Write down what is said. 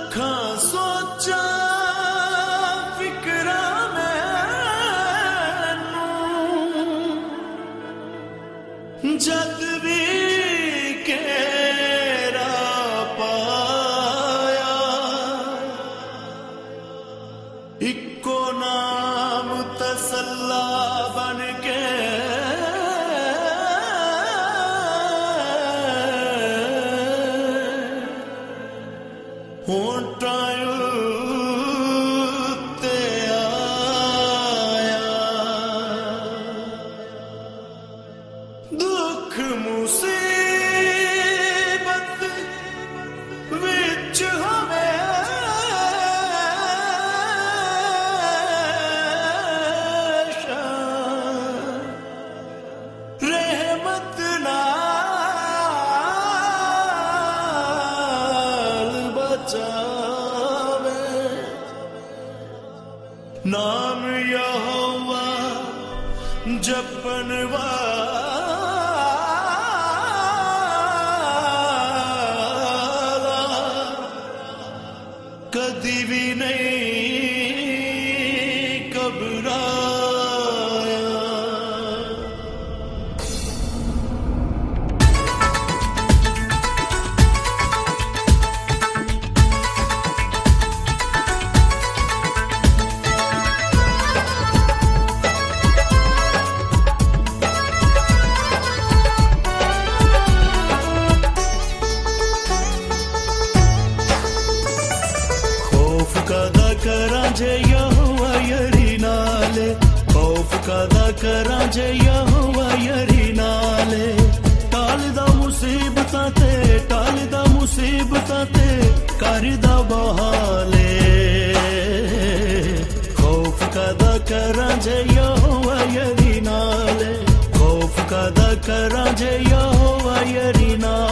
ਲੱਖਾਂ ਸੋਚਾਂ ਫਿਕਰਾਂ ਮੈਨੂੰ ਜਦ ਵੀ ਘੇਰਾ ਪਾਇਆ ਇੱਕੋ ਨਾਮ ਤਸੱਲਾ ਬਣ ਕੇ ਹੋਂਠਾਂ ਉੱਤੇ ਆਇਆ ਦੁੱਖ ਮੁਸੀਬਤ ਵਿੱਚ ਹਮੇਸ਼ਾ ਰਹਿਮਤ ਨਾਲ ਬਚਾਵੇ नाम यहोवा जपन वाला कदी भी नहीं घबराया। कदा करां जे यहोवा यरी नाले खौफ कदा करां जे यहोवा यरी नाले टालदा मुसीबतां ते करदा बहाले खौफ कदा करां जे यहोवा यरी नाले खौफ कदा करां जे यहोवा यरी नाले